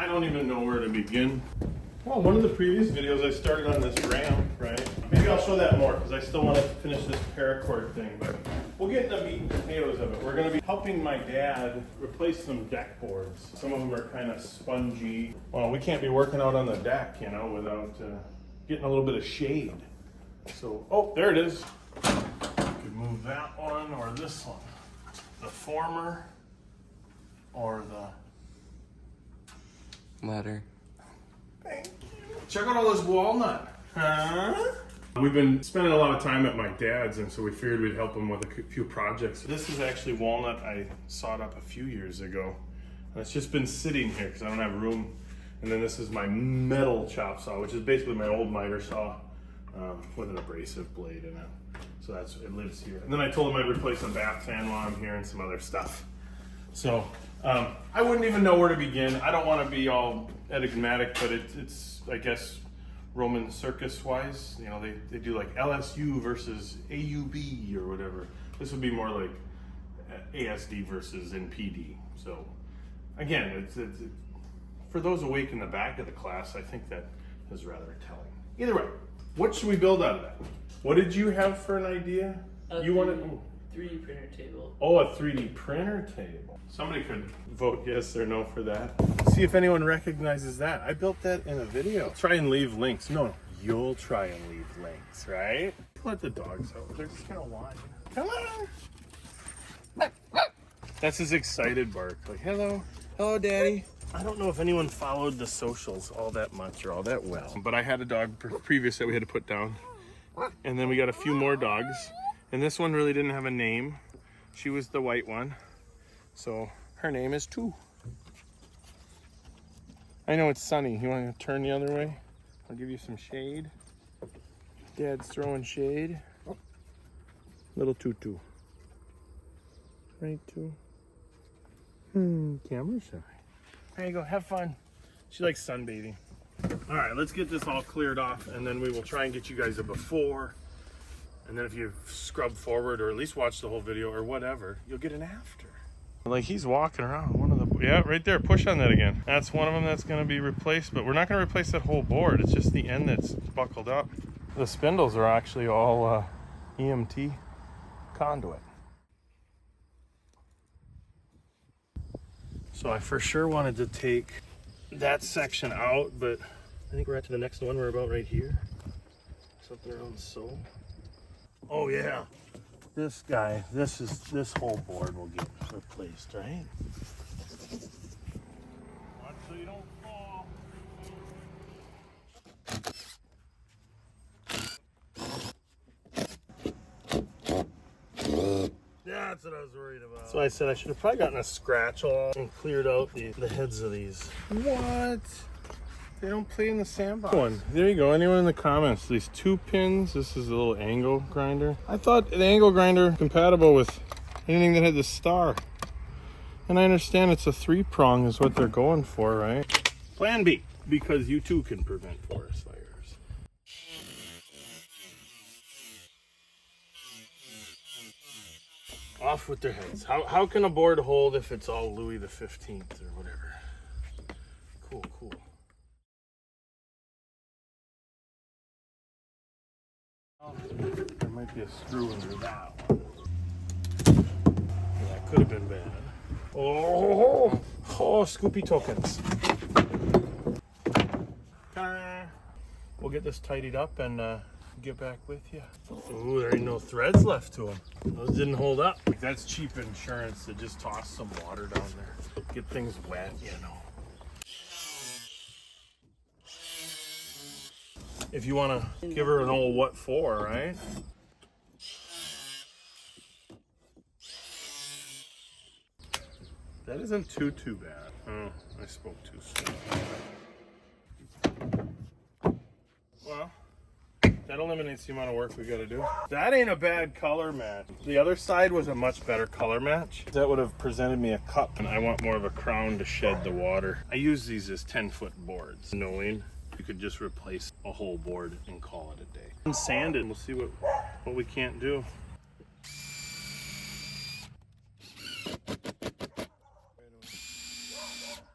I don't even know where to begin. Well, one of the previous videos I started on this ramp, right? Maybe I'll show that more because I still want to finish this paracord thing, but we'll get into meat and potatoes of it. We're going to be helping my dad replace some deck boards. Some of them are kind of spongy. Well, we can't be working out on the deck, you know, without getting a little bit of shade. So, oh, there it is. You could move that one or this one. The former or the latter. Thank you. Check out all this walnut. Huh? We've been spending a lot of time at my dad's, and so we figured we'd help him with a few projects. This is actually walnut I sawed up a few years ago. And it's just been sitting here because I don't have room. And then this is my metal chop saw, which is basically my old miter saw with an abrasive blade in it. So it lives here. And then I told him I'd replace a bath fan while I'm here and some other stuff. So I wouldn't even know where to begin. I don't want to be all enigmatic, but it's I guess Roman circus wise, you know, they do like LSU versus AUB or whatever. This would be more like ASD versus NPD. So again, it's for those awake in the back of the class, I think that is rather telling. Either way, what should we build out of that? What did you have for an idea? You wanted 3D printer table. Oh, a 3D printer table. Somebody could vote yes or no for that. See if anyone recognizes that. I built that in a video. Try and leave links. No, you'll try and leave links, right? Let the dogs out. They're just gonna whine. Come on. That's his excited bark. Like, hello. Hello, daddy. I don't know if anyone followed the socials all that much or all that well, but I had a dog previous that we had to put down. And then we got a few more dogs. And this one really didn't have a name. She was the white one. So her name is Two. I know it's sunny. You want to turn the other way? I'll give you some shade. Dad's throwing shade. Little Tutu. Right, Two? Camera shy. There you go. Have fun. She likes sunbathing. All right, let's get this all cleared off, and then we will try and get you guys a before. And then if you scrub forward or at least watch the whole video or whatever, you'll get an after. Like he's walking around one of the, yeah, right there, push on that again. That's one of them that's gonna be replaced, but we're not gonna replace that whole board. It's just the end that's buckled up. The spindles are actually all EMT conduit. So I for sure wanted to take that section out, but I think we're at to the next one. We're about right here. Something around so. Oh yeah, this guy, this whole board will get replaced, right? Watch so you don't fall. That's what I was worried about. So I said I should have probably gotten a scratch off and cleared out the heads of these. What? They don't play in the sandbox. One. There you go. Anyone in the comments? These 2 pins. This is a little angle grinder. I thought the angle grinder compatible with anything that had the star. And I understand it's a 3-prong is what they're going for, right? Plan B, because you too can prevent forest fires. Off with their heads. How can a board hold if it's all Louis the 15th or whatever? Cool, cool. There might be a screw under that one. That could have been bad. Oh, Scoopy tokens. We'll get this tidied up and get back with you. Ooh, there ain't no threads left to them. Those didn't hold up. That's cheap insurance to just toss some water down there. Get things wet, you know. If you want to give her an old what for, right? That isn't too bad. Oh, I spoke too soon. Well, that eliminates the amount of work we got to do. That ain't a bad color match. The other side was a much better color match. That would have presented me a cup, and I want more of a crown to shed the water. I use these as 10-foot boards, knowing you could just replace a whole board and call it a day. And sand it, and we'll see what we can't do.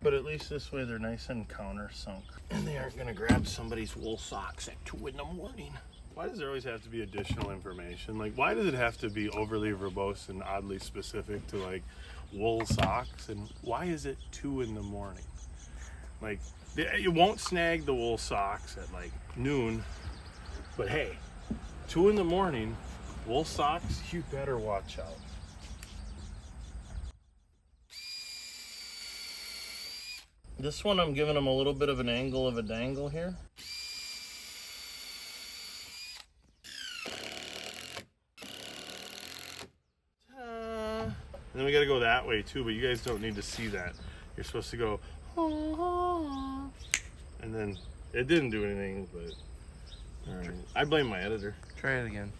But at least this way they're nice and countersunk. And they aren't gonna grab somebody's wool socks at 2 in the morning. Why does there always have to be additional information? Like, why does it have to be overly verbose and oddly specific to like wool socks? And why is it 2 in the morning? Like, you won't snag the wool socks at like noon, but hey, 2 in the morning, wool socks, you better watch out. This one, I'm giving them a little bit of an angle of a dangle here. And then we gotta go that way too, but you guys don't need to see that. You're supposed to go, and then it didn't do anything, but all right. I blame my editor. Try it again.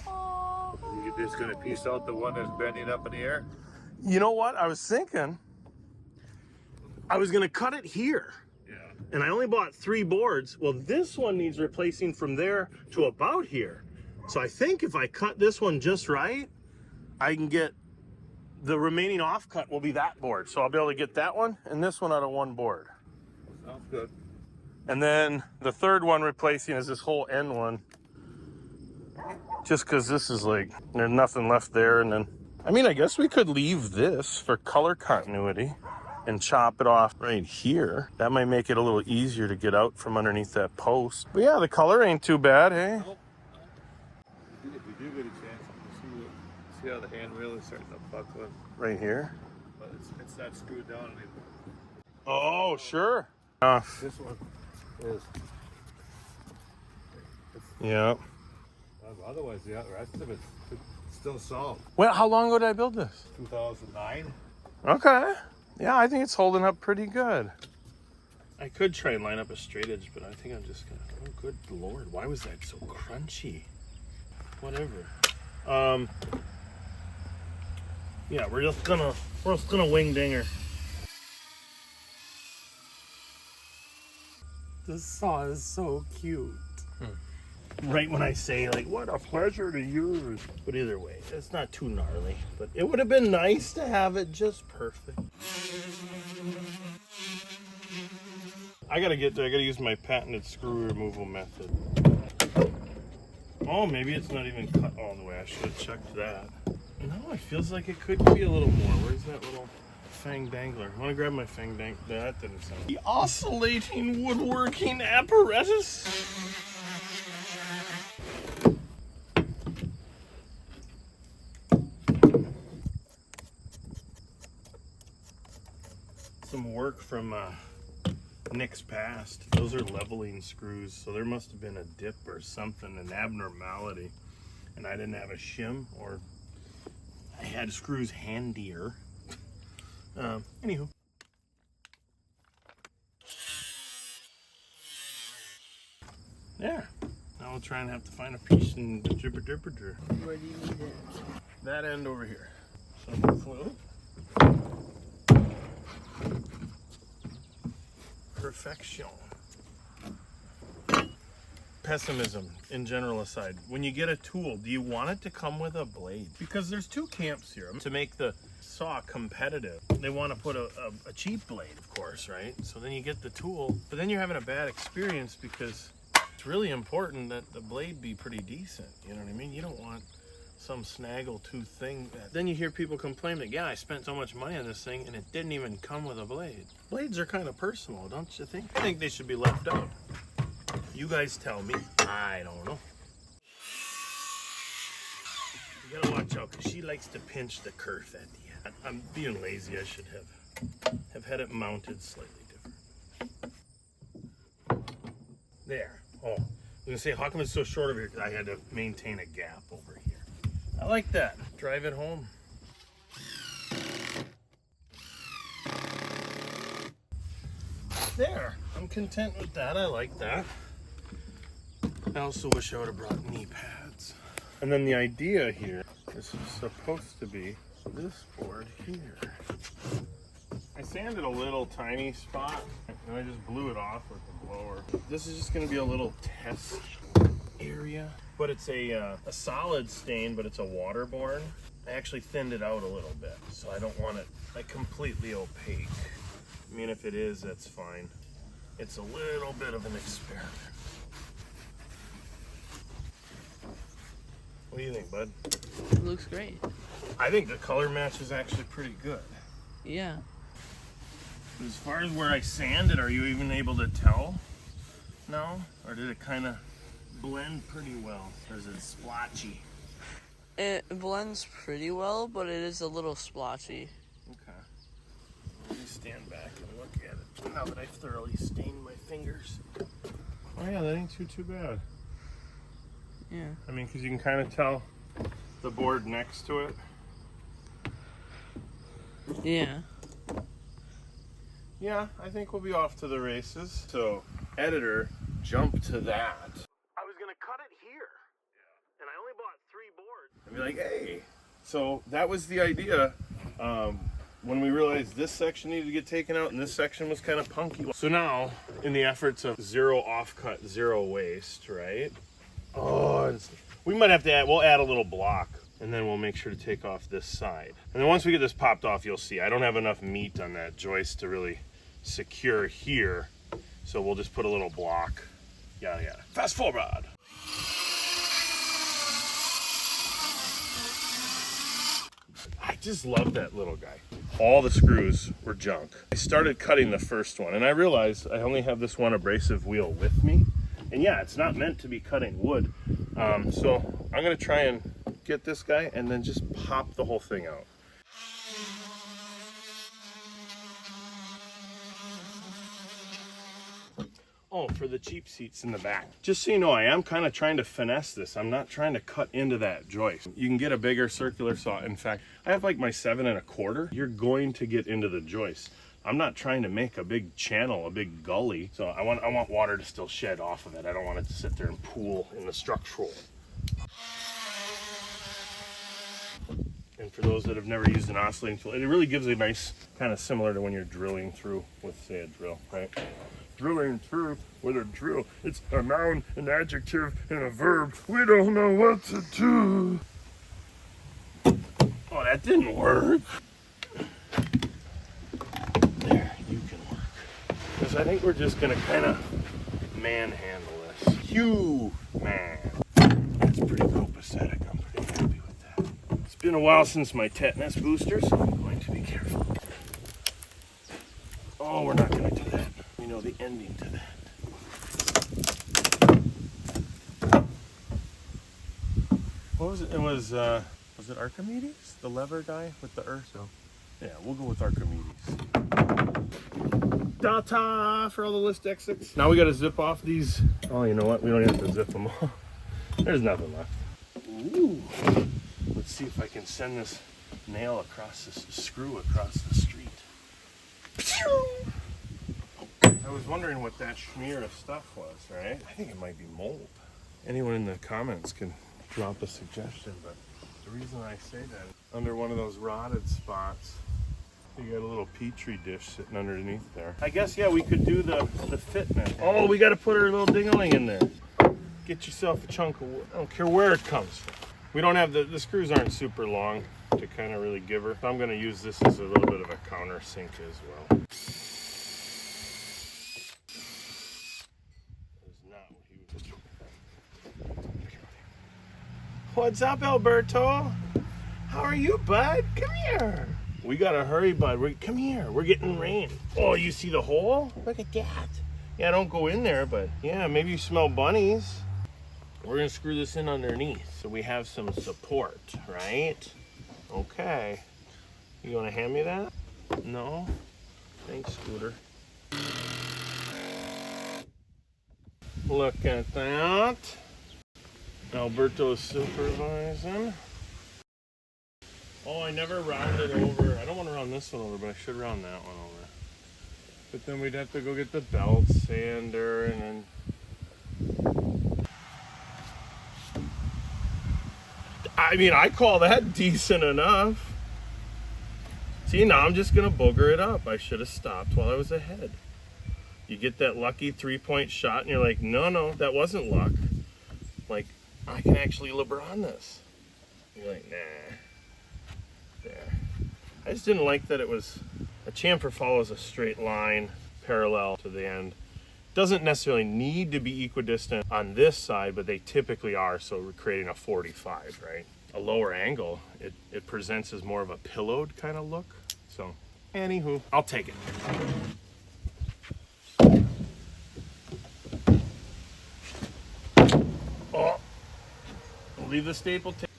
You're just gonna piece out the one that's bending up in the air? You know what? I was thinking I was gonna cut it here. Yeah. And I only bought 3 boards. Well, this one needs replacing from there to about here. So I think if I cut this one just right, I can get the remaining offcut will be that board. So I'll be able to get that one and this one out of one board. Sounds good. And then the third one replacing is this whole end one. Just because this is like, there's nothing left there. And then, I mean, I guess we could leave this for color continuity and chop it off right here. That might make it a little easier to get out from underneath that post. But yeah, the color ain't too bad, hey? Nope. If you do get a chance, you see how the handwheel is starting to buckle. Right here. But it's not screwed down anymore. Oh, sure. This one is. Yeah. Otherwise, the rest of it's still solid. Well, how long ago did I build this? 2009. Okay. Yeah, I think it's holding up pretty good. I could try and line up a straight edge, but I think I'm just gonna, oh good Lord, why was that so crunchy? Whatever. Yeah, we're just gonna wing dinger. This saw is so cute. Right when I say like, what a pleasure to use. But either way, it's not too gnarly, but it would have been nice to have it just perfect. I gotta use my patented screw removal method. Oh, maybe it's not even cut all the way. I should have checked that. No, it feels like it could be a little more. Where's that little fang dangler? I want to grab my fang dangler. That didn't sound. The oscillating woodworking apparatus. Some work from Nick's past. Those are leveling screws, so there must have been a dip or something, an abnormality, and I didn't have a shim, or I had screws handier. Anywho. There. Now we'll try and have to find a piece and Where do you need it? that end over here. So hopefully. Perfection. Pessimism in general aside, when you get a tool, do you want it to come with a blade? Because there's 2 camps here. To make the saw competitive, they want to put a cheap blade, of course, right? So then you get the tool, but then you're having a bad experience because it's really important that the blade be pretty decent. You know what I mean? You don't want some snaggle tooth thing. Then you hear people complain that, yeah, I spent so much money on this thing and it didn't even come with a blade. Blades are kind of personal, don't you think? I think they should be left out. You guys tell me. I don't know. You gotta watch out because she likes to pinch the kerf at the end. I'm being lazy. I should have had it mounted slightly different. There. Oh, I was gonna say, how come it's so short over here? Because I had to maintain a gap over here. I like that. Drive it home. There. I'm content with that. I like that. I also wish I would have brought knee pads. And then the idea here is supposed to be this board here. I sanded a little tiny spot and I just blew it off with the blower. This is just going to be a little test area, but it's a solid stain, but it's a waterborne. I actually thinned it out a little bit, so I don't want it like completely opaque. I mean, if it is, that's fine. It's a little bit of an experiment. What do you think, bud? It looks great. I think the color match is actually pretty good. Yeah. As far as where I sanded, are you even able to tell now? Or did it kind of blend pretty well? Or is it splotchy? It blends pretty well, but it is a little splotchy. Okay. Let me stand back and look at it now that I've thoroughly stained my fingers. Oh yeah, that ain't too bad. Yeah. I mean, because you can kind of tell the board next to it. Yeah. Yeah, I think we'll be off to the races. So, editor, jump to that. I was gonna cut it here, and I only bought 3 boards. And be like, hey. So that was the idea. When we realized this section needed to get taken out and this section was kind of punky. So now, in the efforts of 0 offcut, 0 waste, right? Oh, we might have to add, we'll add a little block and then we'll make sure to take off this side. And then once we get this popped off, you'll see I don't have enough meat on that joist to really secure here. So we'll just put a little block, yada yada. Fast forward. I just love that little guy. All the screws were junk. I started cutting the first one and I realized I only have this one abrasive wheel with me. And yeah, it's not meant to be cutting wood. So I'm gonna try and get this guy and then just pop the whole thing out. Oh, for the cheap seats in the back. Just so you know, I am kind of trying to finesse this. I'm not trying to cut into that joist. You can get a bigger circular saw. In fact, I have like my 7 1/4. You're going to get into the joist. I'm not trying to make a big channel, a big gully. So I want water to still shed off of it. I don't want it to sit there and pool in the structural. And for those that have never used an oscillating tool, it really gives a nice, kind of similar to when you're drilling through with, say, a drill, right? Drilling through with a drill. It's a noun, an adjective, and a verb. We don't know what to do. Oh, that didn't work. There, you can work. Because I think we're just going to kind of manhandle this. Man. That's pretty copacetic. I'm pretty happy with that. It's been a while since my tetanus booster, so I'm going to be careful. Oh, we're not going to do that. We know the ending to that. What was it? It was it Archimedes? The lever guy with the earth? So, yeah, we'll go with Archimedes. Ta-ta for all the list exits. Now we got to zip off these. Oh, you know what? We don't have to zip them all. There's nothing left. Ooh. Let's see if I can send this nail across this screw across the street. I was wondering what that smear of stuff was, right? I think it might be mold. Anyone in the comments can drop a suggestion, but the reason I say that, under one of those rotted spots, you got a little petri dish sitting underneath there. I guess, yeah, we could do the fitment. Oh, we got to put our little ding-a-ling in there. Get yourself a chunk of wood. I don't care where it comes from. We don't have the screws aren't super long to kind of really give her. So I'm going to use this as a little bit of a countersink as well. What's up, Alberto? How are you, bud? Come here. We gotta hurry, bud. Come here. We're getting rain. Oh, you see the hole? Look at that. Yeah, don't go in there, but yeah, maybe you smell bunnies. We're gonna screw this in underneath so we have some support, right? Okay. You wanna hand me that? No? Thanks, Scooter. Look at that. Alberto's supervising. Oh, I never rounded over. I don't want to round this one over, but I should round that one over. But then we'd have to go get the belt sander and then... I mean, I call that decent enough. See, now I'm just going to booger it up. I should have stopped while I was ahead. You get that lucky 3-point shot and you're like, no, that wasn't luck. Like, I can actually LeBron this. You're like, nah. There. I just didn't like that it was a chamfer follows a straight line parallel to the end. Doesn't necessarily need to be equidistant on this side, but they typically are, so we're creating a 45, right? A lower angle, it presents as more of a pillowed kind of look. So, anywho, I'll take it. Oh, we'll leave the staple tape.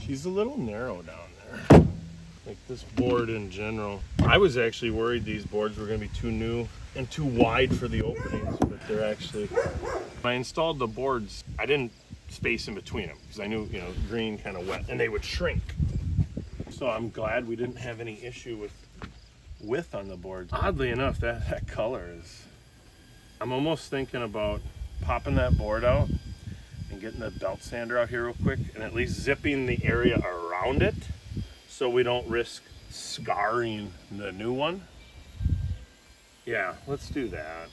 She's a little narrow down there. Like this board in general. I was actually worried these boards were going to be too new and too wide for the openings, but they're actually... When I installed the boards, I didn't space in between them because I knew, you know, green kind of wet and they would shrink. So I'm glad we didn't have any issue with width on the boards. Oddly enough, that color is... I'm almost thinking about popping that board out and getting the belt sander out here real quick and at least zipping the area around it so we don't risk scarring the new one. Yeah, let's do that.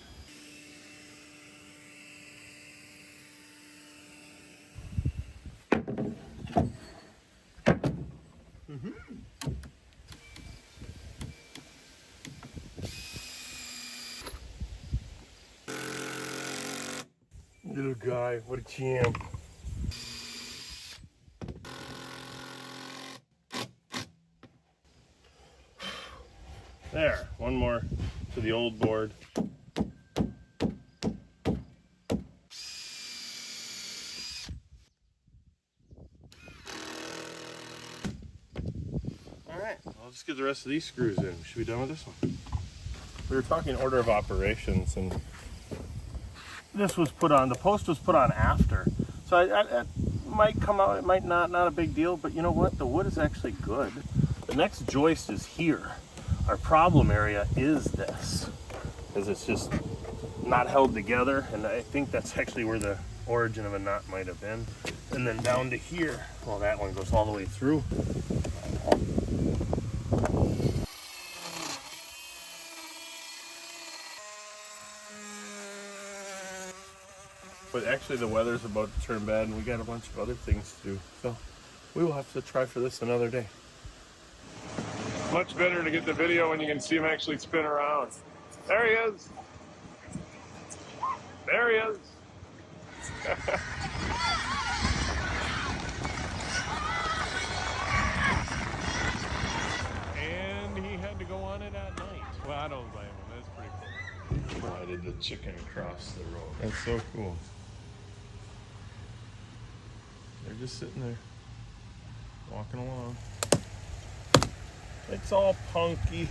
Little guy, what a champ. There, one more to the old board. Alright, I'll just get the rest of these screws in. We should be done with this one. We were talking order of operations, and this was put on, the post was put on after. So it might come out, it might not a big deal, but you know what? The wood is actually good. The next joist is here. Our problem area is this, because it's just not held together, and I think that's actually where the origin of a knot might have been. And then down to here, well, that one goes all the way through. But actually the weather's about to turn bad and we got a bunch of other things to do. So we will have to try for this another day. Much better to get the video when you can see him actually spin around. There he is. There he is. And he had to go on it at night. Well, I don't blame him. That's pretty cool. I did the chicken across the road. That's so cool. They're just sitting there, walking along. It's all punky.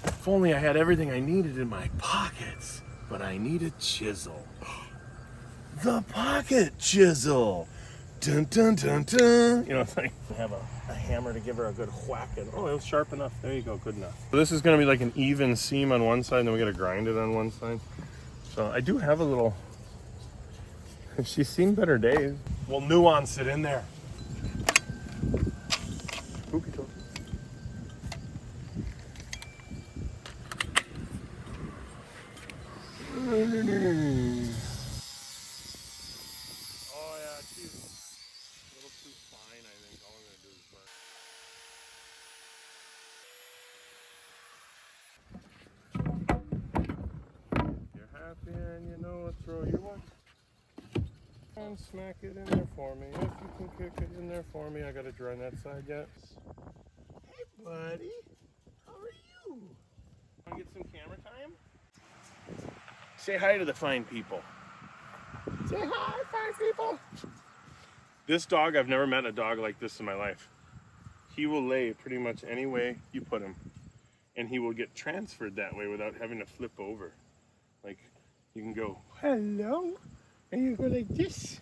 If only I had everything I needed in my pockets, but I need a chisel. The pocket chisel. Dun dun dun dun. You know, it's like I have a hammer to give her a good whack and oh, it was sharp enough. There you go, good enough. So this is gonna be like an even seam on one side and then we gotta grind it on one side. So I do have a little, she's seen better days. We'll nuance it in there. Spooky token. And you know what, throw your one and smack it in there for me. If you can kick it in there for me. I gotta dry that side yet. Hey buddy, how are you? Wanna get some camera time? Say hi to the fine people. Say hi, fine people. This dog, I've never met a dog like this in my life. He will lay pretty much any way you put him, and he will get transferred that way without having to flip over. Like, you can go, hello, and you go like this,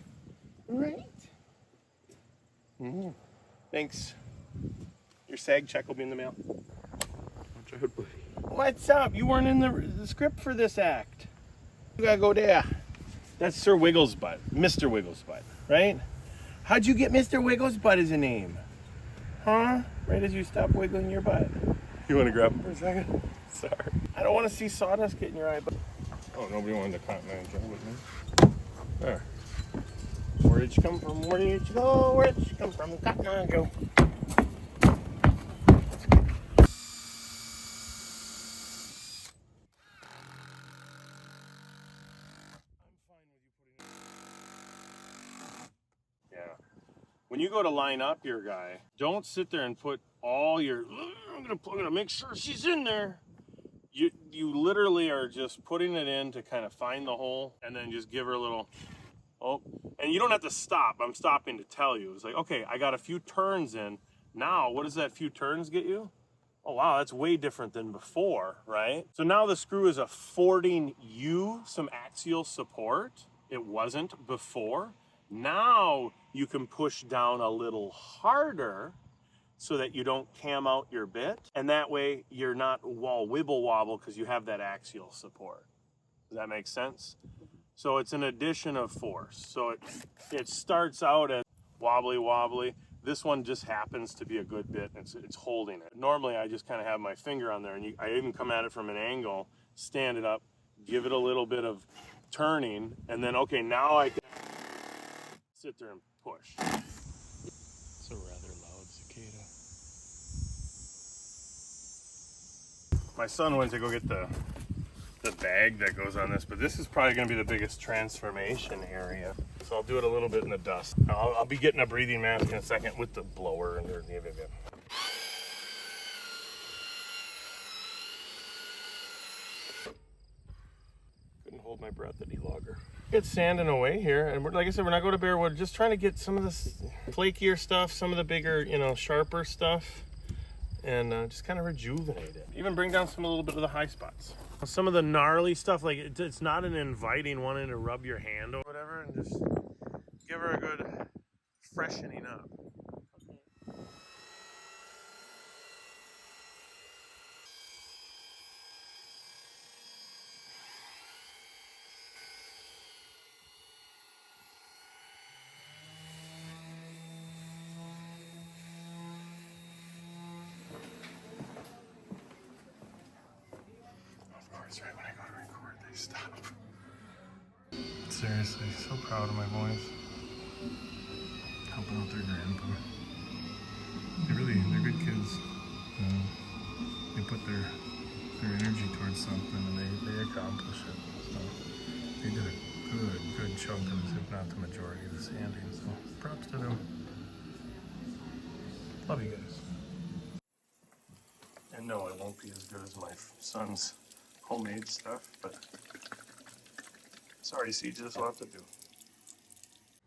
right? Mm-hmm. Thanks. Your SAG check will be in the mail. Watch out, buddy. What's up? You weren't in the script for this act. You gotta go there. That's Sir Wigglesbutt, Mr. Wigglesbutt, right? How'd you get Mr. Wigglesbutt as a name? Huh? Right as you stop wiggling your butt. You want to grab them for a second? Sorry. I don't want to see sawdust get in your eye. But... Oh, nobody wanted to Cotton Eye Joe with me. There. Where did you come from? Where did you go? Where did you come from? Cotton Eye Joe. Yeah. When you go to line up your guy, don't sit there and put all your, I'm gonna make sure she's in there. You literally are just putting it in to kind of find the hole and then just give her a little, oh, and you don't have to stop. I'm stopping to tell you. It's like, okay, I got a few turns in. Now, what does that few turns get you? Oh, wow, that's way different than before, right? So now the screw is affording you some axial support. It wasn't before. Now you can push down a little harder so that you don't cam out your bit. And that way you're not all wibble wobble because you have that axial support. Does that make sense? So it's an addition of force. So it starts out as wobbly wobbly. This one just happens to be a good bit. It's holding it. Normally I just kind of have my finger on there and I even come at it from an angle, stand it up, give it a little bit of turning, and then, okay, now I can sit there and push. It's a rather loud cicada. My son went to go get the bag that goes on this, but this is probably going to be the biggest transformation area. So I'll do it a little bit in the dust. I'll be getting a breathing mask in a second with the blower and everything. Couldn't hold my breath any longer. It's sanding away here, and like I said, we're not going to bare wood. Just trying to get some of this flakier stuff, some of the bigger, sharper stuff, and just kind of rejuvenate it. Even bring down a little bit of the high spots. Some of the gnarly stuff, like it's not an inviting wanting to rub your hand or whatever, and just give her a good freshening up. Of course, right when I go to record, they stop. Seriously, so proud of my boys. Helping out their grandpa. They're good kids. They put their energy towards something and they accomplish it. So they did a good chunk of this, if not the majority of the sanding. So props to them. Love you guys. And no, it won't be as good as my son's homemade stuff, but sorry, CJ, this will have to do.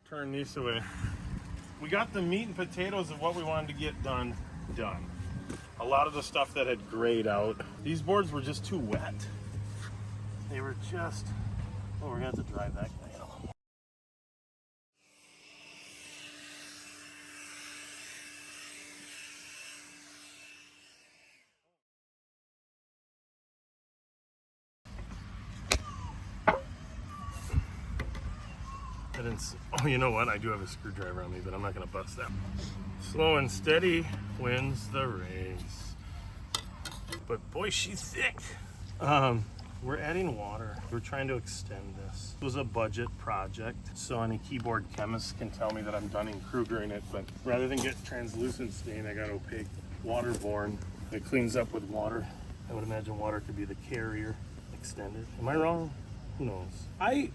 Turn these away. We got the meat and potatoes of what we wanted to get done. A lot of the stuff that had grayed out. These boards were just too wet. They were just, oh, we're gonna have to drive that guy out. Oh, you know what? I do have a screwdriver on me, but I'm not going to bust that. Slow and steady wins the race. But boy, she's thick. We're adding water. We're trying to extend this. It was a budget project, so any keyboard chemist can tell me that I'm Dunning-Krugering it, but rather than get translucent stain, I got opaque waterborne. It cleans up with water. I would imagine water could be the carrier extended. Am I wrong? Who knows? I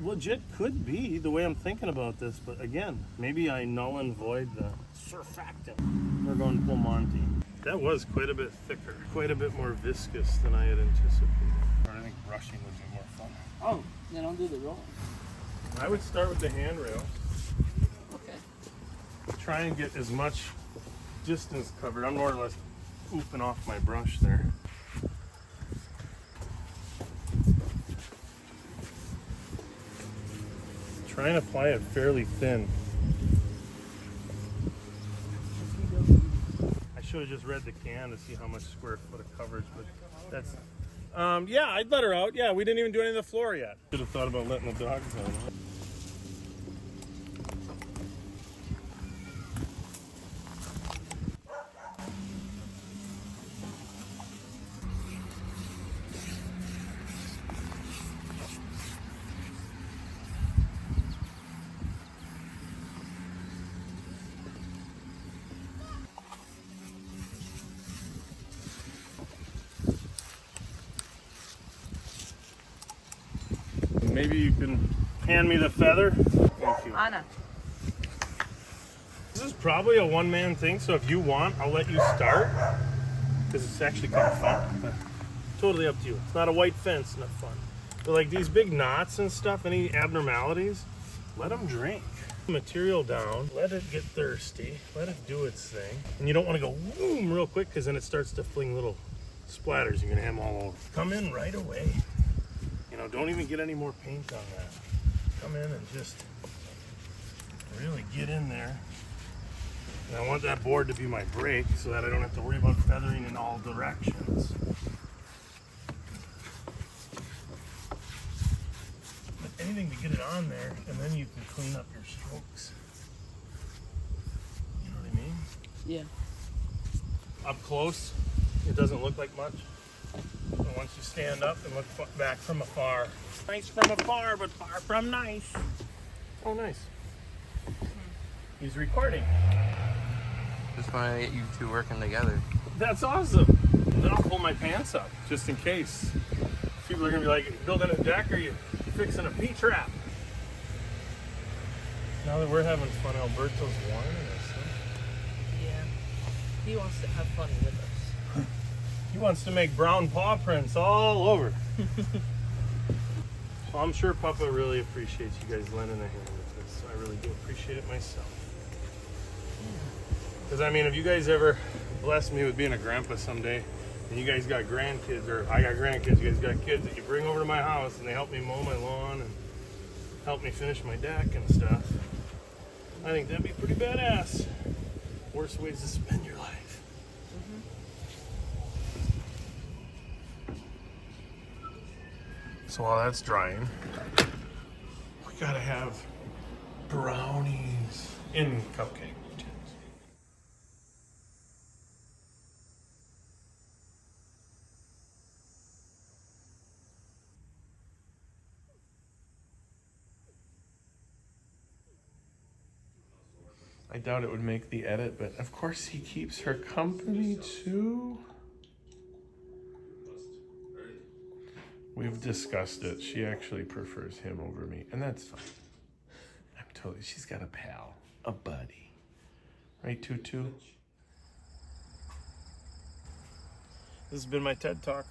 legit could be the way I'm thinking about this, but again, maybe I null and void the surfactant. We're going full Monty. That was quite a bit thicker, quite a bit more viscous than I had anticipated. I think brushing would be more fun. Oh, then I'll do the rolling. I would start with the handrail. Okay. Try and get as much distance covered. I'm more or less oofing off my brush there. Try and apply it fairly thin. I should have just read the can to see how much square foot of coverage, but that's, yeah, I'd let her out. Yeah, we didn't even do any of the floor yet. Should have thought about letting the dogs out. maybe you can hand me the feather. Thank you. Anna. This is probably a one-man thing, so if you want, I'll let you start. Because it's actually kind of fun. But totally up to you. It's not a white fence, not fun. But like these big knots and stuff, any abnormalities, let them drink. Material down, let it get thirsty, let it do its thing. And you don't want to go boom real quick because then it starts to fling little splatters. You're going to have them all over. Come in right away. You know, don't even get any more paint on that. Come in and just really get in there. And I want that board to be my brake so that I don't have to worry about feathering in all directions. But anything to get it on there, and then you can clean up your strokes. You know what I mean? Yeah. Up close, it doesn't look like much. And once you stand up and look back from afar, nice from afar, but far from nice. Oh, nice. He's recording. Just want to get you two working together. That's awesome. Then I'll pull my pants up just in case. People are gonna be like, building a deck or you fixing a P-trap? Now that we're having fun, Alberto's warning us. Huh? Yeah. He wants to have fun with us. He wants to make brown paw prints all over. So I'm sure Papa really appreciates you guys lending a hand with this. I really do appreciate it myself. Because I mean, if you guys ever bless me with being a grandpa someday, and you guys got grandkids, or I got grandkids, you guys got kids that you bring over to my house and they help me mow my lawn and help me finish my deck and stuff, I think that'd be pretty badass. Worst ways to spend your life. So while that's drying, we gotta have brownies in cupcake tins. I doubt it would make the edit, but of course he keeps her company too. We've discussed it. She actually prefers him over me, and that's fine. I'm totally, she's got a pal, a buddy. Right, Tutu? This has been my TED Talk.